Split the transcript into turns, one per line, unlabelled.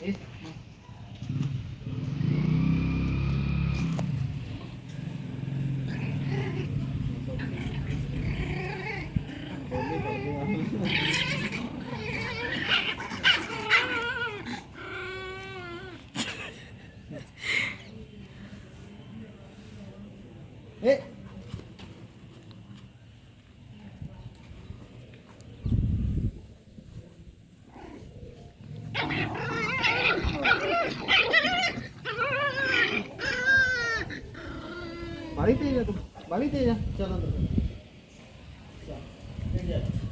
Eh. बाली तेज है तू, बाली तेज है। चल अंदर चल,